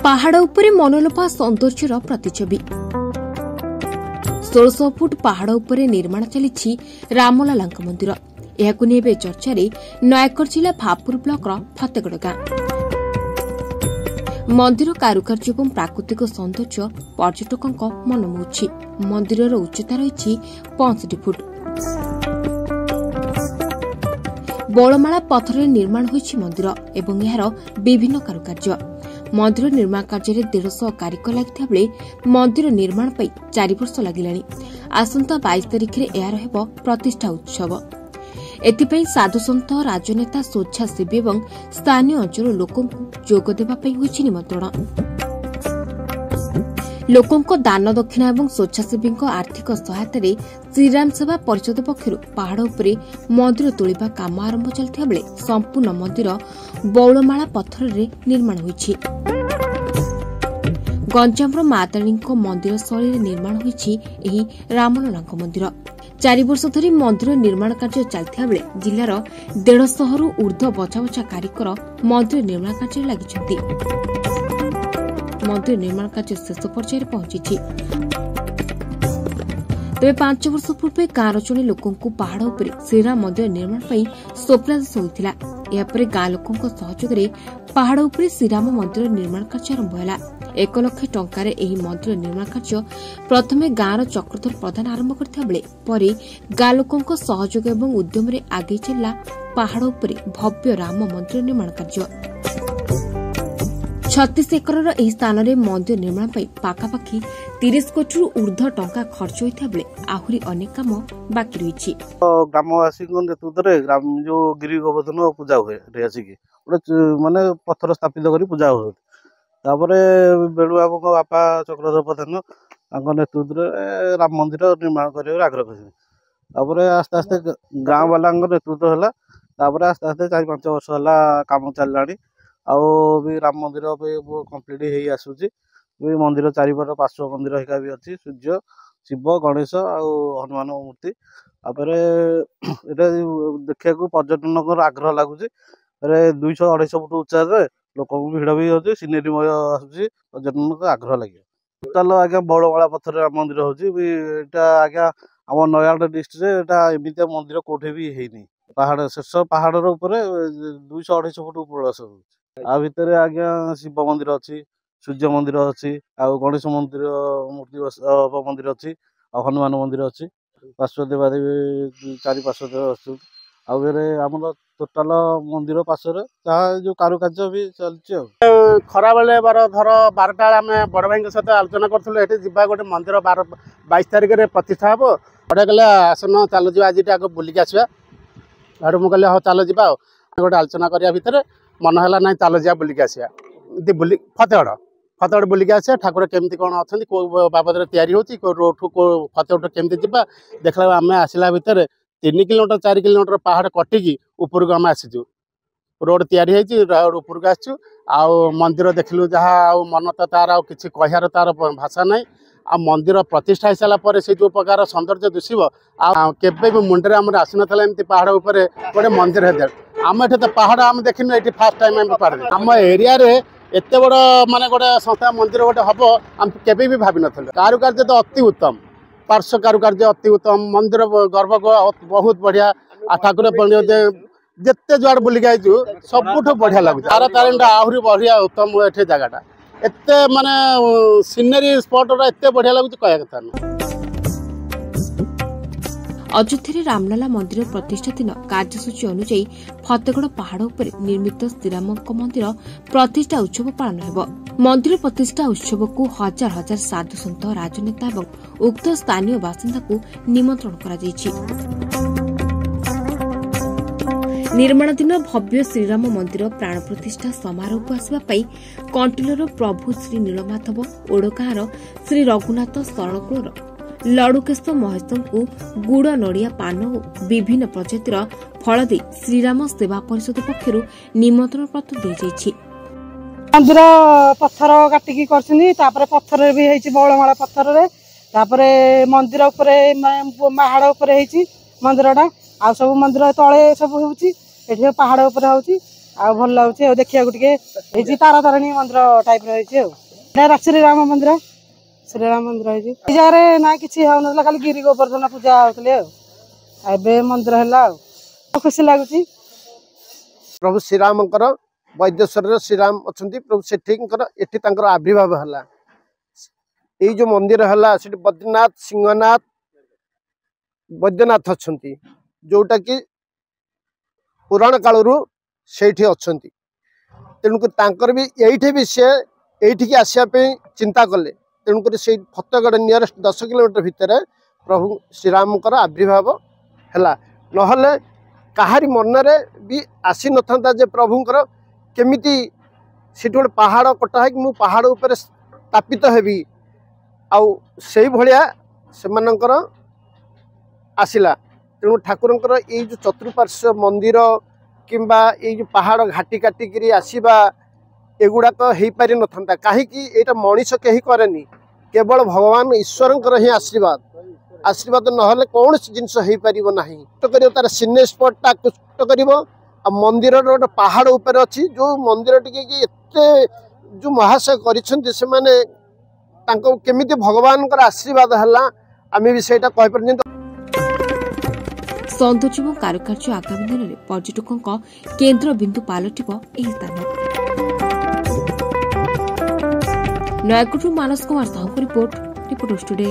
पहाड़ उपरे मनोलोभा सौंदर्यर प्रतिछवि 1600 फुट पहाड़ उपरे निर्माण चली रामलला मंदिर। यहाकु नेबे चर्चा नयागढ़ जिला भापुर ब्लॉक फतेगड़ गां। मंदिर कारुकार्य और प्राकृतिक सौंदर्य पर्यटकों मन मोहुछि। मंदिर उच्चता रही 65 फुट। बौलमाला पत्थर निर्माण होइछि मंदिर एवं यार विभिन्न कारुकार्य। मंदिर निर्माण कार्य 150 कारिकर लगिथा बेले मंदिर निर्माण पर 4 वर्ष लगिलानी। आसंता 22 तारिख में यार हेब प्रतिष्ठा उत्सव। एथिपाई साधुसंत राजनेता स्वेच्छासेवी और स्थानीय अंचल लोकों जोग देबा पई होइछि निमंत्रण। लोकों दान दक्षिणा और स्वेच्छासेवी आर्थिक सहायता श्रीराम सेवा परिषद पक्षर पहाड़ उपरे मंदिर तोलिबा काम आरंभ चलथिया बेले संपूर्ण मंदिर बौलमाला पत्थर निर्माण होइछि। गंजामर माताणी मंदिर शैली निर्माण होइछि एही रामलला मंदिर। 4 वर्ष धरी मंदिर निर्माण कार्य चलथिया बेले जिलार 150 रु ऊर्ध्व बछा बछा कारिकर मंदिर निर्माण कार्य लागिछन्ति। मंदिर निर्माण कार्य शेष पर्यायर पहुंची। तेज 5 वर्ष पूर्व गांर जड़े लोकों पहाड़ उपरे श्रीराम मंदिर निर्माण पर स्वप्नादेश होता। यापर गां लोकों सहयोग पहाड़ उपरे श्रीराम मंदिर निर्माण कार्य आरंभ है। 1 लाख टंकार एही मंदिर निर्माण कार्य प्रथमे गांर चक्रधर प्रधान आरंभ करथिया बेले परे गां लोकों सहयोग एवं उद्यम रे आगे चला पहाड़ उपरे भव्य राम मंदिर निर्माण कार्य। 36 एकर एही स्थान रे मंदिर निर्माण पर पाखापाखि 30 कोटी ऊर्ध्व टंका खर्च होता बेले आहुरी अनेक काम बाकी रही। ग्रामवासी ग्राम जो गिरी गोवर्धन पूजा हुए माने पत्थर स्थापित कर पूजा हुए। बेलू बाबू बापा चक्रधर प्रधान नेतृत्व राम मंदिर निर्माण कर आग्रह कर आस्ते आस्ते गाँव वाला नेतृत्व है। आस्ते आस्ते 4-5 वर्ष है कम चलला भी राम मंदिर कम्प्लीट हो आसूची। मंदिर चारिपर पार्श्व मंदिर हिका भी अच्छी सूर्य शिव गणेश हनुमान मूर्ति। देखा पर्यटन आग्रह लगुच 200-250 फुट उच्चा लोक भिड़ भी होती सिनेरीमय आसूसी पर्यटन आग्रह लगे। टोटाल आज्ञा बौलमाला पत्थर राम मंदिर होटा आज्ञा आम नयागढ़ डिस्ट्रिक्ट एमती मंदिर कौटे भी है पहाड़ शेष पहाड़ 200-250 फुट उपलब्ध। आ भितर आज्ञा शिव मंदिर अच्छी सूर्य मंदिर अच्छी गणेश मंदिर मूर्ति मंदिर अच्छी हनुमान मंदिर अच्छी पार्श्व देवादेवी 4 पार्श्व आम टोटाल मंदिर पार्श्व जहाँ जो कारुकार्य भी चलती। खरा बेले धर 12टा आम बड़ भाई सहित आलोचना करूँ गोटे मंदिर 22 तारिख में प्रतिष्ठा हे बड़े कहले आसन चल जा आज आगे बुलिक आसवा आड़ मुझे हाँ चल जा गोटे आलोचना करने भितर मन है ना चल जा बुलिक आसवा बुली फतेगड़ बुलिक आसा ठाकुर केमती कौन अच्छा कौ बाबद तैयारी होती रोड फतेगड़ केमती जा देखला आम आसला भितर 3 किलोमीटर 4 किलोमीटर पहाड़ कटिकी उपरको आम आसीचु रोड तैयारी रोड उपरको आसचु मंदिर देखलु जहाँ मन तो तार किसी कहार तार भाषा ना आ मंदिर प्रतिष्ठा हो सारापर से जो प्रकार सौंदर्य दिशब आबे भी मुंडे आम आसना एमती पहाड़ उपर गोटे मंदिर है आम ये तो पहाड़ आम देखिनु ये फास्ट टाइम आम पहाड़ आम एरिया एत बड़ माने गोटे संस्था मंदिर गोटे हम आम केबे भी भाव नु कारुकार्य तो अति उत्तम पार्श्व कारुकार्य अति उत्तम मंदिर गर्भ बहुत बढ़िया ठाकुर जिते जुआड़ बुलिक आईचु सबुठ बढ़िया लगुच तारा तारिणी आहरी बढ़िया उत्तम ये जगह एत माने सीनेरी स्पॉट एत बढ़िया लगुच कह कथा न। अयोध्या रामलला मंदिर प्रतिष्ठा दिन कार्यसूची अनुଯାयी फतेगड़ पहाड़ उपर निर्मित श्रीराम मंदिर प्रतिष्ठा उत्सव पालन हेब। मंदिर प्रतिष्ठा उत्सव को हजार हजार साधु सन्त राजनेता और उक्त स्थानीय बासिंदा को निमंत्रण करा जायछि। निर्माण दिन भव्य श्रीराम मंदिर प्राण प्रतिष्ठा समारोह को आसवाई कंटिलोर प्रभु श्री नीलमाधव ओडगाँर श्री रघुनाथ शरणकुल लड़ुकेश महेश को गुड़ नड़िया पान और विभिन्न प्रजातिर फल दे श्रीराम सेवा परिषद पक्षर निमंत्रण पत्र दी मंदिर पत्थर काटिकी पत्थर भी है बौलमाला पत्थर मंदिर पहाड़ उपर मंदिरटा आ सब मंदिर तले सब हो पहाड़ उपर आ भल लगुच देखा टे तारा तारिणी मंदिर टाइप रही श्रीराम मंदिर जगह ना कि खाली गिरी गोवर्धन पूजा होते मंदिर है खुशी लगुच। प्रभु श्रीराम वैद्येश्वर श्रीराम अच्छा प्रभु सेठी आविर्भाव है ये जो मंदिर है से बद्रीनाथ सिंहनाथ वैद्यनाथ अच्छा जोटा कि पुराण कालू से अच्छा तेणुक भी ये सी ये आसवाई चिंता कले तेणुक से फतेहगढ़ नियरेस्ट 10 किलोमीटर भितर प्रभु श्रीराम आविर्भाव है ना कहारी मनरे भी आसी न था जे प्रभुंर केमिति से गोटे पहाड़ कटा है कि मु पहाड़ उपर स्थापित हेबी आउ से भाया से आसला तेणु ठाकुरंकर ये जो चतुर्पार्श्व मंदिर किंबा ये जो पहाड़ घाटी काटिकी आसवा एगुड़ाक हो पारि न था कहीं मनीष कहीं करेनि केवल भगवान ईश्वर ही आशीर्वाद ना कौन जिनस हो पार ना तार सिने स्पॉटा कुष्ट कर मंदिर गोटे पहाड़ उपर अच्छी जो मंदिर टी जो महाशय करमिति भगवान आशीर्वाद है आम भी से सौंदर्य और कारुकार्य आगामी दिन में पर्यटकों केन्द्र बिंदु पलटिब स्थान। नयागढ़ मानस कुमार साहू रिपोर्ट टुडे।